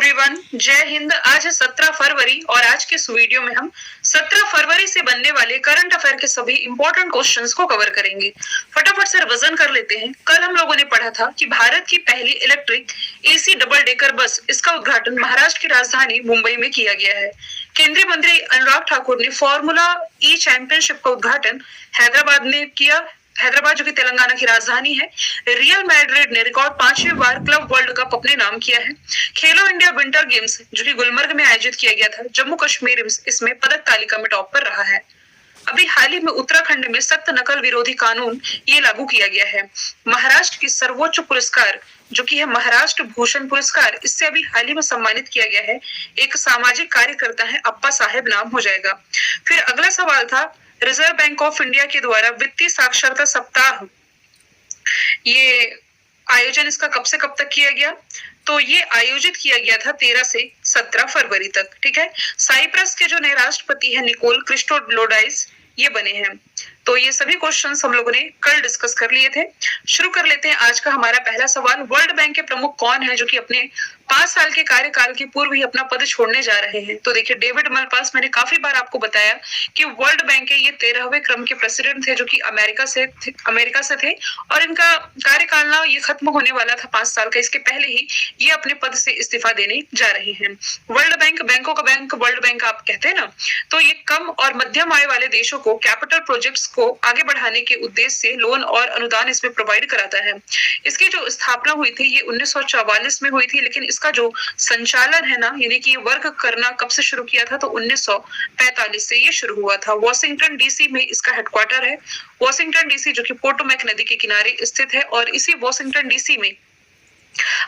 Everyone, जय हिंद। आज है 17 फरवरी और आज के इस वीडियो में हम 17 फरवरी से बनने वाले करंट अफेयर के सभी इंपॉर्टेंट क्वेश्चंस को कवर करेंगे। फटाफट से रिवीजन कर लेते हैं। कल हम लोगों ने पढ़ा था कि भारत की पहली electric AC double decker bus, इसका उद्घाटन महाराष्ट्र की राजधानी मुंबई में किया गया है। केंद्रीय मंत्री अनुराग ठाकुर ने फॉर्मूला ई चैंपियनशिप का उद्घाटन हैदराबाद में किया। हैदराबाद जो कि तेलंगाना की राजधानी है। रियल मैड्रिड ने रिकॉर्ड 5वीं बार क्लब वर्ल्ड कप अपने नाम किया है। खेलो इंडिया विंटर गेम्स जो कि गुलमर्ग में आयोजित किया गया था, जम्मू कश्मीर इसमें पदक तालिका में टॉप पर रहा है। अभी हाल ही में उत्तराखंड में सख्त नकल विरोधी कानून ये लागू किया गया है। महाराष्ट्र की सर्वोच्च पुरस्कार जो कि है महाराष्ट्र भूषण पुरस्कार, इससे अभी हाल ही में सम्मानित किया गया है। एक सामाजिक कार्यकर्ता है, अप्पा साहेब नाम हो जाएगा। फिर अगला सवाल था, रिजर्व बैंक ऑफ इंडिया के द्वारा वित्तीय साक्षरता सप्ताह, ये आयोजन इसका कब से कब तक किया गया? तो ये आयोजित किया गया था 13 से 17 फरवरी तक। ठीक है। साइप्रस के जो नए राष्ट्रपति है निकोल क्रिस्टोडोलाइस, ये बने हैं। तो ये सभी क्वेश्चंस हम लोगों ने कल डिस्कस कर लिए थे। शुरू कर लेते हैं आज का हमारा पहला सवाल। वर्ल्ड बैंक के प्रमुख कौन है जो कि अपने 5 साल के कार्यकाल के पूर्व ही अपना पद छोड़ने जा रहे हैं? तो देखिए, डेविड मलपास। मैंने काफी बार आपको बताया कि वर्ल्ड बैंक के ये 13वें क्रम के प्रेसिडेंट थे जो कि अमेरिका से थे और इनका कार्यकाल ना ये खत्म होने वाला था 5 साल का। इसके पहले ही ये अपने पद से इस्तीफा देने जा रहे हैं। वर्ल्ड बैंक, बैंकों का बैंक वर्ल्ड बैंक आप कहते हैं ना, तो ये कम और मध्यम आय वाले देशों को कैपिटल प्रोजेक्ट्स को आगे बढ़ाने के उद्देश्य से लोन और अनुदान इसमें प्रोवाइड कराता है। इसकी जो स्थापना हुई थी ये 1944 में हुई थी, लेकिन इसका जो संचालन है ना, यानी कि वर्क करना कब से शुरू किया था? तो 1945 से ये शुरू हुआ था। वॉशिंगटन डीसी में इसका हेडक्वार्टर है। वॉशिंगटन डीसी जो कि पोटोमैक नदी के किनारे स्थित है और इसी वॉशिंगटन डीसी में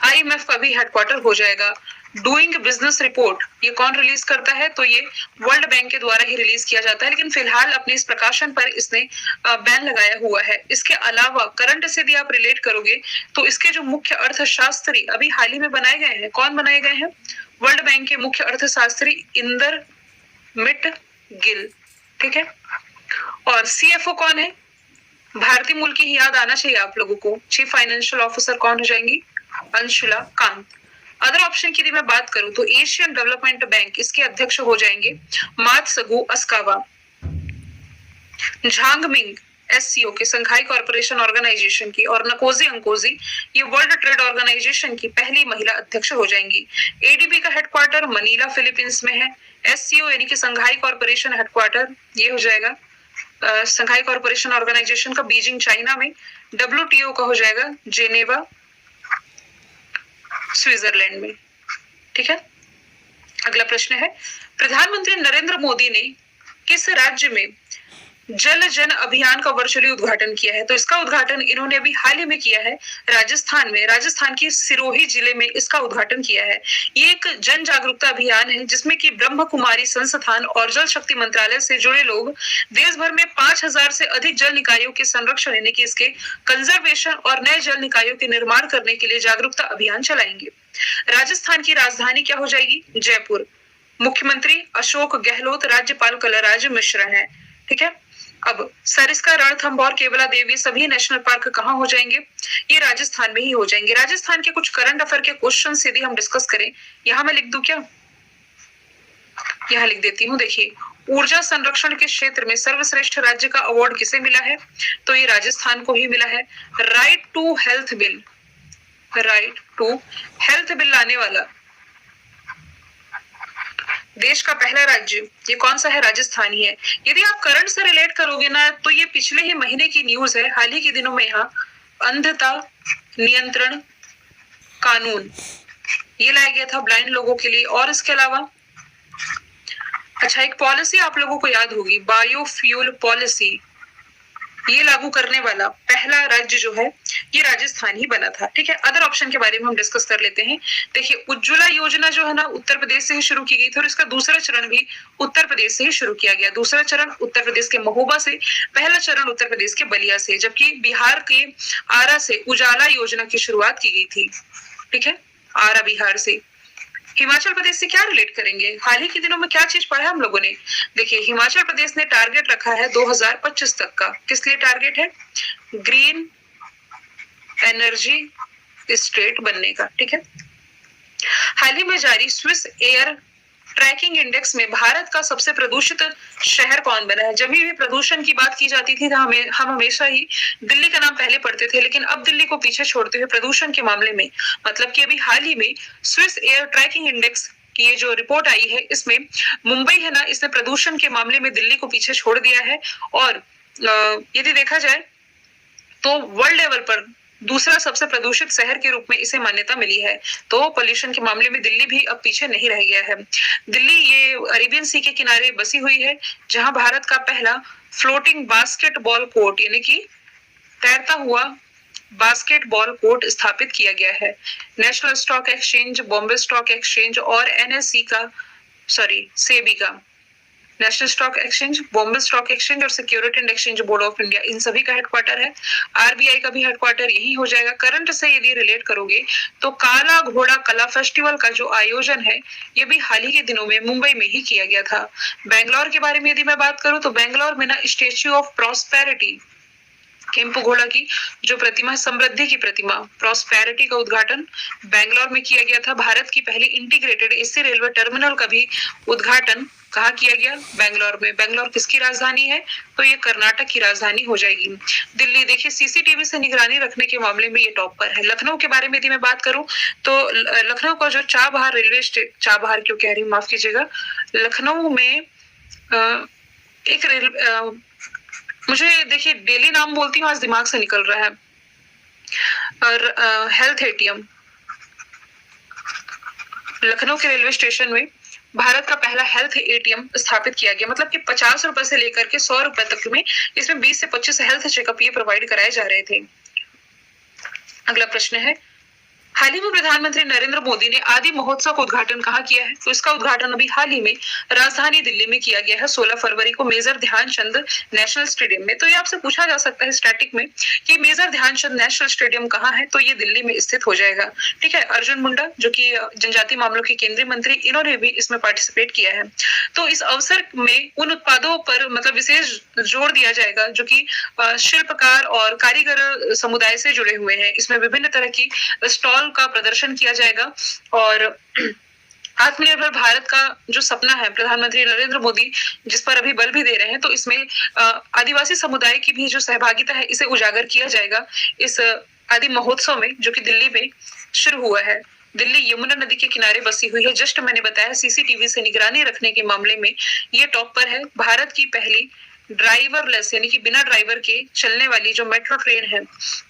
आईएमएफ का भी हेडक्वार्टर हो जाएगा। डूइंग बिजनेस रिपोर्ट ये कौन रिलीज करता है? तो ये वर्ल्ड बैंक के द्वारा ही रिलीज किया जाता है, लेकिन फिलहाल अपने इस प्रकाशन पर इसने बैन लगाया हुआ है। इसके अलावा करंट से यदि आप रिलेट करोगे तो इसके जो मुख्य अर्थशास्त्री अभी हाल ही में बनाए गए हैं, कौन बनाए गए हैं? वर्ल्ड बैंक के मुख्य अर्थशास्त्री इंदर मिट गिल। ठीक है। और सीएफओ कौन है? भारतीय मूल की ही याद आना चाहिए आप लोगों को। चीफ फाइनेंशियल ऑफिसर कौन हो जाएंगी? अंशुला कांत। अदर ऑप्शन की यदि मैं बात करूं तो एशियन डेवलपमेंट बैंक, इसके अध्यक्ष हो जाएंगे मात्सुगु अस्कावा। झांगमिंग एससीओ के संघाई कॉर्पोरेशन ऑर्गेनाइजेशन की, और नकोजी अंकोजी ये वर्ल्ड ट्रेड ऑर्गेनाइजेशन की पहली महिला अध्यक्ष हो जाएंगी। एडीबी का हेडक्वार्टर मनीला फिलीपींस में है। एससीओ यानी कि संघाई कॉर्पोरेशन हेडक्वार्टर ये हो जाएगा संघाई कॉर्पोरेशन ऑर्गेनाइजेशन का बीजिंग चाइना में। डब्ल्यूटीओ का हो जाएगा जेनेवा स्विट्जरलैंड में। ठीक है। अगला प्रश्न है, प्रधानमंत्री नरेंद्र मोदी ने किस राज्य में जल जन अभियान का वर्चुअली उद्घाटन किया है? तो इसका उद्घाटन इन्होंने अभी हाल ही में किया है राजस्थान में। राजस्थान की सिरोही जिले में इसका उद्घाटन किया है। ये एक जन जागरूकता अभियान है जिसमें कि ब्रह्म कुमारी संस्थान और जल शक्ति मंत्रालय से जुड़े लोग देश भर में 5000 से अधिक जल निकायों के संरक्षण यानी कि इसके कंजर्वेशन और नए जल निकायों के निर्माण करने के लिए जागरूकता अभियान चलाएंगे। राजस्थान की राजधानी क्या हो जाएगी? जयपुर। मुख्यमंत्री अशोक गहलोत, राज्यपाल कलराज मिश्र है। ठीक है। अब सरिस्का, रणथंभौर, केवला देवी सभी नेशनल पार्क कहाँ हो जाएंगे? ये राजस्थान में ही हो जाएंगे। राजस्थान के कुछ करंट अफेयर के क्वेश्चन यदि हम डिस्कस करें, यहाँ मैं लिख दूं क्या? यहाँ लिख देती हूँ। देखिए, ऊर्जा संरक्षण के क्षेत्र में सर्वश्रेष्ठ राज्य का अवार्ड किसे मिला है? तो ये राजस्थान को ही मिला है। Right to health bill, right to health bill लाने वाला देश का पहला राज्य ये कौन सा है? राजस्थान ही है। यदि आप करंट से रिलेट करोगे ना, तो ये पिछले ही महीने की न्यूज है। हाल ही के दिनों में यहाँ अंधता नियंत्रण कानून ये लाया गया था ब्लाइंड लोगों के लिए। और इसके अलावा अच्छा, एक पॉलिसी आप लोगों को याद होगी, बायोफ्यूल पॉलिसी, ये लागू करने वाला पहला राज्य जो है ये राजस्थान ही बना था। ठीक है। अदर ऑप्शन के बारे में हम डिस्कस कर लेते हैं। देखिए, उज्ज्वला योजना जो है ना उत्तर प्रदेश से ही शुरू की गई थी और इसका दूसरा चरण भी उत्तर प्रदेश से ही शुरू किया गया। दूसरा चरण उत्तर प्रदेश के महोबा से, पहला चरण उत्तर प्रदेश के बलिया से, जबकि बिहार के आरा से उजाला योजना की शुरुआत की गई थी। ठीक है। आरा बिहार से। हिमाचल प्रदेश से क्या रिलेट करेंगे? हाल ही के दिनों में क्या चीज पढ़ा हम लोगों ने? देखिए, हिमाचल प्रदेश ने टारगेट रखा है 2025 तक का। किस लिए टारगेट है? ग्रीन एनर्जी स्टेट बनने का। ठीक है। हाल ही में जारी स्विस एयर ट्रैकिंग इंडेक्स में भारत का सबसे प्रदूषित शहर कौन बना है? जब भी प्रदूषण की बात की जाती थी तो हम हमेशा ही दिल्ली का नाम पहले पढ़ते थे, लेकिन अब दिल्ली को पीछे छोड़ते हुए प्रदूषण के मामले में, मतलब कि अभी हाल ही में स्विस एयर ट्रैकिंग इंडेक्स की ये जो रिपोर्ट आई है, इसमें मुंबई है ना, इसने प्रदूषण के मामले में दिल्ली को पीछे छोड़ दिया है। और यदि देखा जाए तो वर्ल्ड लेवल पर दूसरा सबसे प्रदूषित शहर के रूप में इसे मान्यता मिली है। तो पोल्यूशन के मामले में दिल्ली भी अब पीछे नहीं रह गया है। दिल्ली ये अरेबियन सी के किनारे बसी हुई है, जहां भारत का पहला फ्लोटिंग बास्केटबॉल कोर्ट यानी कि तैरता हुआ बास्केटबॉल कोर्ट स्थापित किया गया है। National stock exchange, Bombay stock exchange और सेबी का, national stock exchange, Bombay stock exchange और security and exchange board of India, इन सभी का हेडक्वार्टर है। आरबीआई का भी हेडक्वार्टर यही हो जाएगा। करंट से यदि रिलेट करोगे तो काला घोड़ा कला फेस्टिवल का जो आयोजन है, ये भी हाल ही के दिनों में मुंबई में ही किया गया था। बेंगलोर के बारे में यदि मैं बात करूं तो बेंगलोर में ना स्टेच्यू ऑफ प्रॉस्पेरिटी, केम्पुगोड़ा की जो प्रतिमा, समृद्धि की प्रतिमा, प्रॉस्पेरिटी का उद्घाटन बेंगलोर में किया गया था। भारत की पहली इंटीग्रेटेड एसी रेलवे टर्मिनल का भी उद्घाटन कहाँ किया गया? बेंगलोर में। बेंगलोर किसकी राजधानी है? तो ये कर्नाटक की राजधानी हो जाएगी। दिल्ली देखिए सीसीटीवी से निगरानी रखने के मामले में ये टॉप पर है। लखनऊ के बारे में यदि मैं बात करूं तो लखनऊ का जो चाबहार रेलवे चाबहार क्यों कह रही हूँ, माफ कीजिएगा, लखनऊ में एक मुझे देखिए डेली नाम बोलती हूँ, आज दिमाग से निकल रहा है, और हेल्थ एटीएम, लखनऊ के रेलवे स्टेशन में भारत का पहला हेल्थ एटीएम स्थापित किया गया। मतलब कि 50 रुपए से लेकर के 100 रुपए तक में इसमें 20 से 25 हेल्थ चेकअप ये प्रोवाइड कराए जा रहे थे। अगला प्रश्न है, हाल ही में प्रधानमंत्री नरेंद्र मोदी ने आदि महोत्सव का उद्घाटन कहाँ किया है? तो इसका उद्घाटन अभी हाल ही में राजधानी दिल्ली में किया गया है, 16 फरवरी को मेजर ध्यानचंद नेशनल स्टेडियम में। तो ये आपसे पूछा जा सकता है स्टैटिक में कि मेजर ध्यानचंद नेशनल स्टेडियम कहाँ है? तो ये दिल्ली में स्थित हो जाएगा। ठीक है, अर्जुन मुंडा जो कि जनजातीय मामलों के केंद्रीय मंत्री, इन्होंने भी इसमें पार्टिसिपेट किया है। तो इस अवसर में उन उत्पादों पर मतलब विशेष जोर दिया जाएगा जो कि शिल्पकार और कारीगर समुदाय से जुड़े हुए हैं। इसमें विभिन्न तरह की स्टॉल का प्रदर्शन किया जाएगा और आत्मनिर्भर भारत का जो सपना है प्रधानमंत्री नरेंद्र मोदी जिस पर अभी बल भी दे रहे हैं, तो इसमें आदिवासी समुदाय की भी जो सहभागिता है इसे उजागर किया जाएगा इस आदि महोत्सव में, जो कि दिल्ली में शुरू हुआ है। दिल्ली यमुना नदी के किनारे बसी हुई है। जस्ट मैंने बताया सीसीटीवी से निगरानी रखने के मामले में ये टॉप पर है। भारत की पहली ड्राइवरलेस यानी कि बिना ड्राइवर के चलने वाली जो मेट्रो ट्रेन है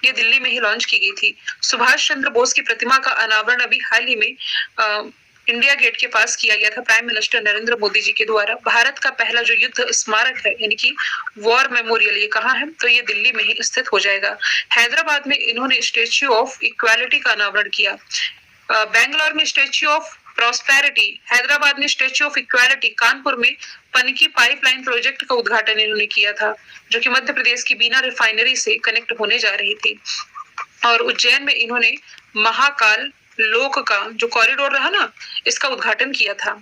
ये दिल्ली में ही लॉन्च की गई थी। सुभाष चंद्र बोस की प्रतिमा का अनावरण अभी हाल ही में इंडिया गेट के पास किया गया था प्राइम मिनिस्टर नरेंद्र मोदी जी के द्वारा। भारत का पहला जो युद्ध स्मारक है यानी कि वॉर मेमोरियल, ये कहाँ है? तो ये दिल्ली में ही स्थित हो जाएगा। हैदराबाद में इन्होंने स्टेच्यू ऑफ इक्वालिटी का अनावरण किया। बेंगलोर में स्टेच्यू ऑफ प्रॉस्पेरिटी, हैदराबाद में स्टेच्यू ऑफ इक्वालिटी, कानपुर में पनकी पाइपलाइन प्रोजेक्ट का उद्घाटन इन्होंने किया था जो कि मध्य प्रदेश की बीना रिफाइनरी से कनेक्ट होने जा रही थी। और उज्जैन में इन्होंने महाकाल लोक का जो कॉरिडोर रहा ना, इसका उद्घाटन किया था।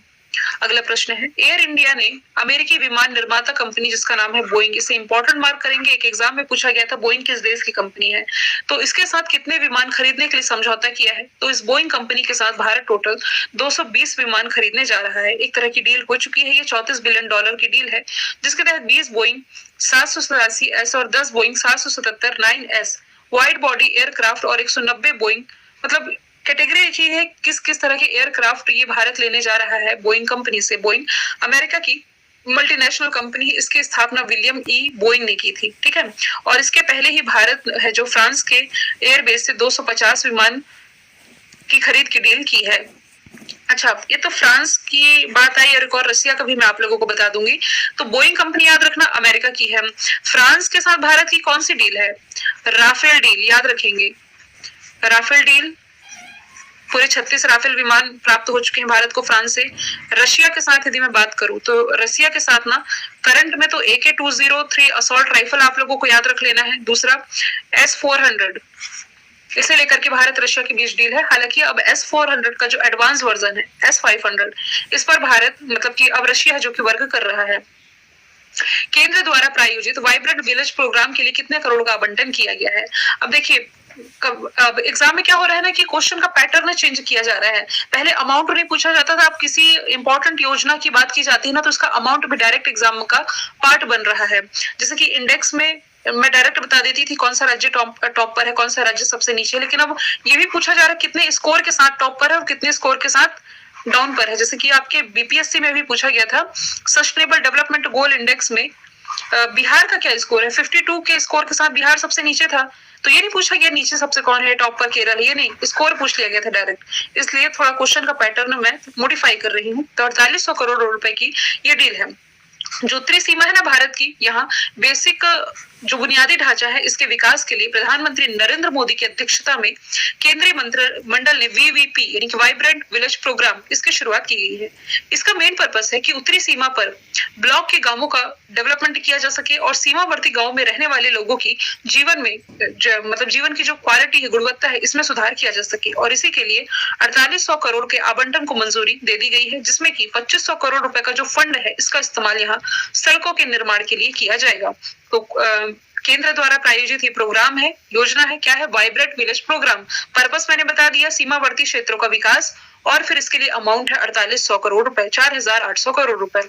अगला प्रश्न है, एयर इंडिया ने अमेरिकी विमान निर्माता कंपनी जिसका नाम है बोइंग, इसे इंपॉर्टेंट मार्क करेंगे, एक एग्जाम में पूछा गया था बोइंग किस देश की कंपनी है, तो इसके साथ कितने विमान खरीदने के लिए समझौता किया है? तो इस बोइंग कंपनी के साथ भारत टोटल 220 विमान खरीदने जा रहा है। एक तरह की डील हो चुकी है, ये $34 बिलियन की डील है जिसके तहत 20 बोइंग 787S और 10 Boeing 777 9S wide body aircraft और 190 बोइंग, मतलब कैटेगरी एक ही है किस किस तरह के एयरक्राफ्ट ये भारत लेने जा रहा है बोइंग कंपनी से। बोइंग अमेरिका की मल्टीनेशनल कंपनी, इसकी स्थापना विलियम ई बोइंग ने की थी। ठीक है, और इसके पहले ही भारत है जो फ्रांस के एयरबेस से 250 विमान की खरीद की डील की है। अच्छा, ये तो फ्रांस की बात आई, और रसिया का भी मैं आप लोगों को बता दूंगी। तो बोइंग कंपनी याद रखना अमेरिका की है। फ्रांस के साथ भारत की कौन सी डील है? राफेल डील, याद रखेंगे राफेल डील। पूरे 36 राफेल विमान प्राप्त हो चुके हैं भारत को फ्रांस से। रशिया के साथ यदि मैं बात करूं तो रशिया के साथ ना करंट में तो AK-203 असॉल्ट राइफल आप लोगों को याद रख लेना है। दूसरा S-400, इसे लेकर के भारत रशिया के बीच डील है। हालांकि अब S-400 का जो एडवांस वर्जन है S-500, इस पर भारत मतलब कि अब रशिया जो कि वर्क कर रहा है। केंद्र द्वारा प्रायोजित वाइब्रेंट विलेज प्रोग्राम के लिए कितने करोड़ का आवंटन किया गया है? अब देखिए, अब एग्जाम में क्या हो रहा है ना कि क्वेश्चन का पैटर्न चेंज किया जा रहा है। पहले अमाउंट नहीं पूछा जाता था, अब किसी इंपॉर्टेंट योजना की बात की जाती है ना तो उसका अमाउंट भी डायरेक्ट एग्जाम का पार्ट बन रहा है। जैसे कि इंडेक्स में मैं डायरेक्ट बता देती थी कौन सा राज्य टॉप पर है, कौन सा राज्य सबसे नीचे है, लेकिन अब ये भी पूछा जा रहा है कितने स्कोर के साथ टॉप पर है और कितने स्कोर के साथ डाउन पर है। जैसे कि आपके बीपीएससी में भी पूछा गया था, सस्टेनेबल डेवलपमेंट गोल इंडेक्स में बिहार का क्या स्कोर है? 52 के स्कोर के साथ बिहार सबसे नीचे था। तो ये नहीं पूछा गया नीचे सबसे कौन है, टॉप पर केरल, ये नहीं, स्कोर पूछ लिया गया था डायरेक्ट। इसलिए थोड़ा क्वेश्चन का पैटर्न मैं मॉडिफाई कर रही हूँ। तो 4800 करोड़ रुपए की ये डील है। जो उत्तरी सीमा है ना भारत की, यहाँ बेसिक जो बुनियादी ढांचा है इसके विकास के लिए प्रधानमंत्री नरेंद्र मोदी की अध्यक्षता में केंद्रीय मंत्रिमंडल ने वीवीपी यानी कि वाइब्रेंट विलेज प्रोग्राम इसकी शुरुआत की गई है। इसका मेन पर्पस है कि उत्तरी सीमा पर ब्लॉक के गांवों का डेवलपमेंट किया जा सके और सीमावर्ती गांव में रहने वाले लोगों की जीवन में मतलब जीवन की जो क्वालिटी है, गुणवत्ता है, इसमें सुधार किया जा सके। और इसी के लिए 4800 करोड़ के आवंटन को मंजूरी दे दी गई है, जिसमें कि 2500 करोड़ रुपए का जो फंड है इसका इस्तेमाल यहाँ सड़कों के निर्माण के लिए किया जाएगा। तो केंद्र द्वारा प्रायोजित ये प्रोग्राम है, योजना है, क्या है? Vibrant village programme. पर्पस मैंने बता दिया, सीमावर्ती क्षेत्रों का विकास, और फिर इसके लिए अमाउंट है 4800 करोड़ रुपए, 4800 करोड़ रुपए।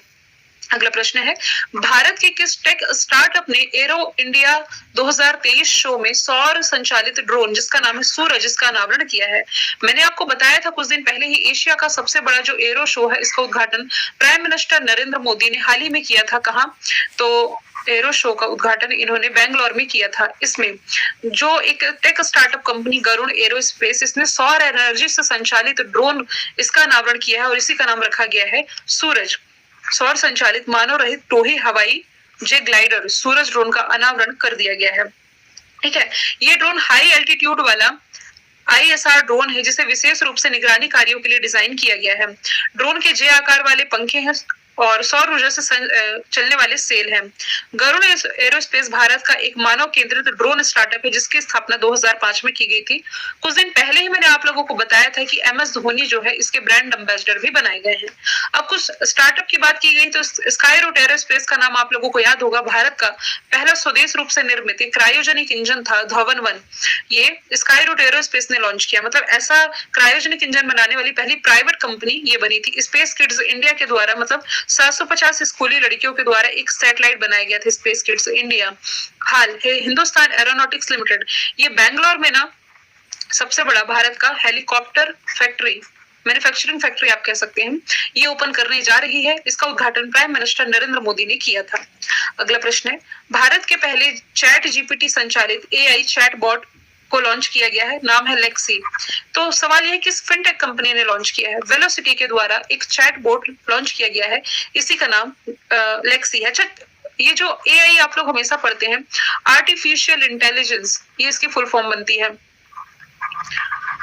अगला प्रश्न है, भारत के किस टेक स्टार्टअप ने एरो इंडिया 2023 शो में सौर संचालित ड्रोन जिसका नाम है सूरज इसका अनावरण किया है? मैंने आपको बताया था कुछ दिन पहले ही, एशिया का सबसे बड़ा जो एरो शो है इसका उद्घाटन प्राइम मिनिस्टर नरेंद्र मोदी ने हाल ही में किया था। कहाँ? तो एरो शो का उद्घाटन इन्होंने बेंगलोर में किया था। इसमें जो एक tech startup company Garuda aerospace, इसने सौर एनर्जी से संचालित ड्रोन इसका अनावरण किया है और इसी का नाम रखा गया है सूरज। सौर संचालित मानव रहित टोही हवाई जे ग्लाइडर सूरज ड्रोन का अनावरण कर दिया गया है। ठीक है, ये ड्रोन हाई एल्टीट्यूड वाला ISR ड्रोन है जिसे विशेष रूप से निगरानी कार्यों के लिए डिजाइन किया गया है। ड्रोन के जे आकार वाले पंखे हैं और सौर ऊर्जा से चलने वाले सेल हैं। गरुड़ एरोस्पेस भारत का एक मानव केंद्रित ड्रोन स्टार्टअप है जिसकी स्थापना 2005 में की गई थी। कुछ दिन पहले ही मैंने आप लोगों को बताया था कि MS धोनी जो है इसके ब्रांड एम्बेसडर भी बनाए गए हैं। अब कुछ स्टार्टअप की बात की गई तो स्काई रूट एरोस्पेस का नाम आप लोगों को याद होगा, भारत का पहला स्वदेश रूप से निर्मित क्रायोजेनिक इंजन था धवन 1। ये स्काई रूट एरोस्पेस ने लॉन्च किया, मतलब ऐसा क्रायोजेनिक इंजन बनाने वाली पहली प्राइवेट कंपनी ये बनी थी। स्पेस किड्स इंडिया के द्वारा मतलब 750 स्कूली लड़कियों के द्वारा एक सैटेलाइट बनाया गया था स्पेस किड्स इंडिया। हाल है हिंदुस्तान एरोनॉटिक्स लिमिटेड, ये बैंगलोर में ना सबसे बड़ा भारत का हेलीकॉप्टर फैक्ट्री, मैन्युफैक्चरिंग फैक्ट्री आप कह सकते हैं, ये ओपन करने जा रही है। इसका उद्घाटन प्राइम मिनिस्टर नरेंद्र मोदी ने किया था। अगला प्रश्न है, भारत के पहले चैट जीपीटी संचालित AI चैटबॉट को लॉन्च किया गया है, नाम है लेक्सी। तो सवाल यह किस फिनटेक कंपनी ने लॉन्च किया है? वेलोसिटी के द्वारा एक चैटबॉट लॉन्च किया गया है, इसी का नाम लेक्सी है। अच्छा, ये जो AI आप लोग हमेशा पढ़ते हैं, आर्टिफिशियल इंटेलिजेंस, ये इसकी फुल फॉर्म बनती है।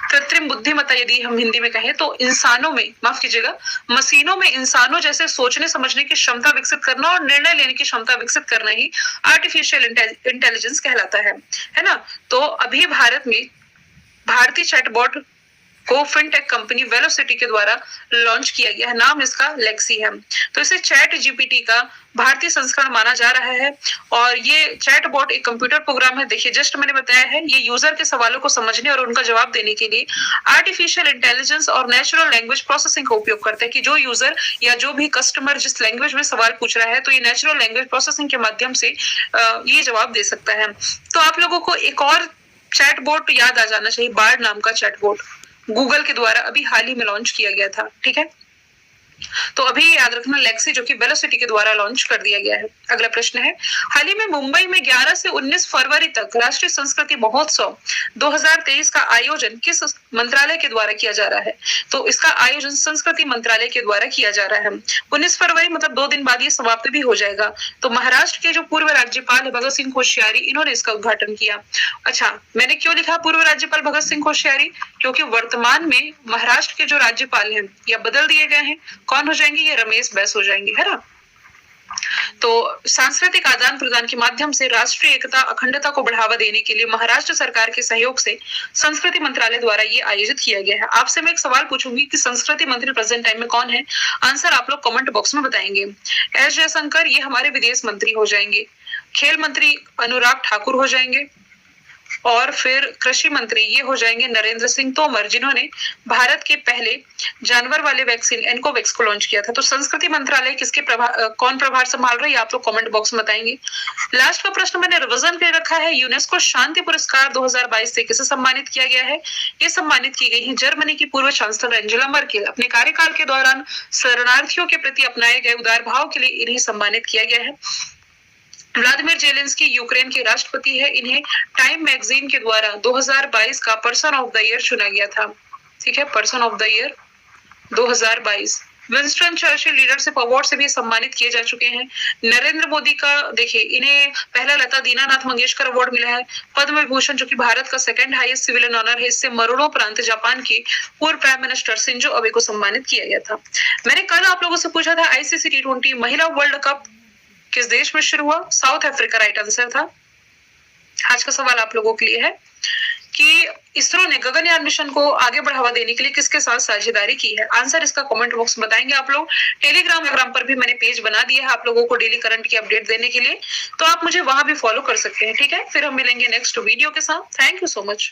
कृत्रिम बुद्धिमत्ता यदि हम हिंदी में कहें तो इंसानों में, माफ कीजिएगा, मशीनों में इंसानों जैसे सोचने समझने की क्षमता विकसित करना और निर्णय लेने की क्षमता विकसित करना ही आर्टिफिशियल इंटेलिजेंस कहलाता है ना? तो अभी भारत में भारतीय चैटबॉट को फिनटेक कंपनी वेलोसिटी के द्वारा लॉन्च किया गया है, नाम इसका लेक्सी है। तो इसे चैट जीपीटी का भारतीय संस्करण माना जा रहा है और ये चैटबॉट एक कंप्यूटर प्रोग्राम है। देखिए जस्ट मैंने बताया है, ये यूजर के सवालों को समझने और उनका जवाब देने के लिए आर्टिफिशियल इंटेलिजेंस और नेचुरल लैंग्वेज प्रोसेसिंग का उपयोग करता है कि जो यूजर या जो भी कस्टमर जिस लैंग्वेज में सवाल पूछ रहा है तो ये नेचुरल लैंग्वेज प्रोसेसिंग के माध्यम से ये जवाब दे सकता है। तो आप लोगों को एक और चैटबॉट याद आ जाना चाहिए, बार्ड नाम का चैटबॉट, गूगल के द्वारा अभी हाल ही में लॉन्च किया गया था। ठीक है, तो अभी याद रखना लेक्सी जो कि वेलोसिटी के द्वारा लॉन्च कर दिया गया है। अगला प्रश्न है, हाल ही में मुंबई में 11 से 19 फरवरी तक राष्ट्रीय संस्कृति महोत्सव 2023 का आयोजन किस मंत्रालय के द्वारा किया जा रहा है? तो इसका आयोजन संस्कृति मंत्रालय के द्वारा किया जा रहा है। 19 फरवरी मतलब 2 दिन बाद ये समाप्त भी हो जाएगा। तो महाराष्ट्र के जो पूर्व राज्यपाल है भगत सिंह कोश्यारी, इन्होंने इसका उद्घाटन किया। अच्छा, मैंने क्यों लिखा पूर्व राज्यपाल भगत सिंह कोश्यारी? क्योंकि वर्तमान में महाराष्ट्र के जो राज्यपाल हैं या बदल दिए गए हैं, कौन हो जाएंगे? ये रमेश बैस हो जाएंगे, है ना? तो सांस्कृतिक आदान प्रदान के माध्यम से राष्ट्रीय एकता अखंडता को बढ़ावा देने के लिए महाराष्ट्र सरकार के सहयोग से संस्कृति मंत्रालय द्वारा ये आयोजित किया गया है। आपसे मैं एक सवाल पूछूंगी कि संस्कृति मंत्री प्रेजेंट टाइम में कौन है? आंसर आप लोग कमेंट बॉक्स में बताएंगे। एस जयशंकर ये हमारे विदेश मंत्री हो जाएंगे। खेल मंत्री अनुराग ठाकुर हो जाएंगे। और फिर कृषि मंत्री ये हो जाएंगे नरेंद्र सिंह तोमर, जिन्होंने भारत के पहले जानवर वाले वैक्सीन एनकोवैक्स को लॉन्च किया था। तो संस्कृति मंत्रालय किसके कौन प्रभार संभाल रही है, आप लोग कमेंट बॉक्स में बताएंगे। लास्ट का प्रश्न मैंने रिवीजन कर रखा है, यूनेस्को शांति पुरस्कार 2022 से किसे सम्मानित किया गया है? ये सम्मानित की गई है जर्मनी की पूर्व चांसलर एंजेला मर्केल। अपने कार्यकाल के दौरान शरणार्थियों के प्रति अपनाए गए उदार भाव के लिए इन्हें सम्मानित किया गया है। व्लादिमीर जेलेंस्की यूक्रेन के राष्ट्रपति है। इन्हें टाइम मैगजीन के द्वारा 2022 का पर्सन ऑफ द ईयर चुना गया था। ठीक है, person of the year 2022। Winston Churchill leadership award से भी सम्मानित किए जा चुके हैं। नरेंद्र मोदी का देखिए, इन्हें पहला लता दीनानाथ मंगेशकर अवार्ड मिला है। पद्म विभूषण जो कि भारत का सेकंड हाईएस्ट सिविलियन ऑनर है, इससे मरणोपरांत जापान के पूर्व प्राइम मिनिस्टर शिंजो अबे को सम्मानित किया गया था। मैंने कल आप लोगों से पूछा था आईसीसी T20 महिला वर्ल्ड कप किस देश में शुरू हुआ? साउथ अफ्रीका राइट आंसर था। आज का सवाल आप लोगों के लिए है कि इसरो ने गगनयान मिशन को आगे बढ़ावा देने के लिए किसके साथ साझेदारी की है? आंसर इसका कमेंट बॉक्स में बताएंगे आप लोग। टेलीग्राम पर भी मैंने पेज बना दिया है आप लोगों को डेली करंट की अपडेट देने के लिए, तो आप मुझे वहां भी फॉलो कर सकते हैं। ठीक है, फिर हम मिलेंगे नेक्स्ट वीडियो के साथ। Thank you so much.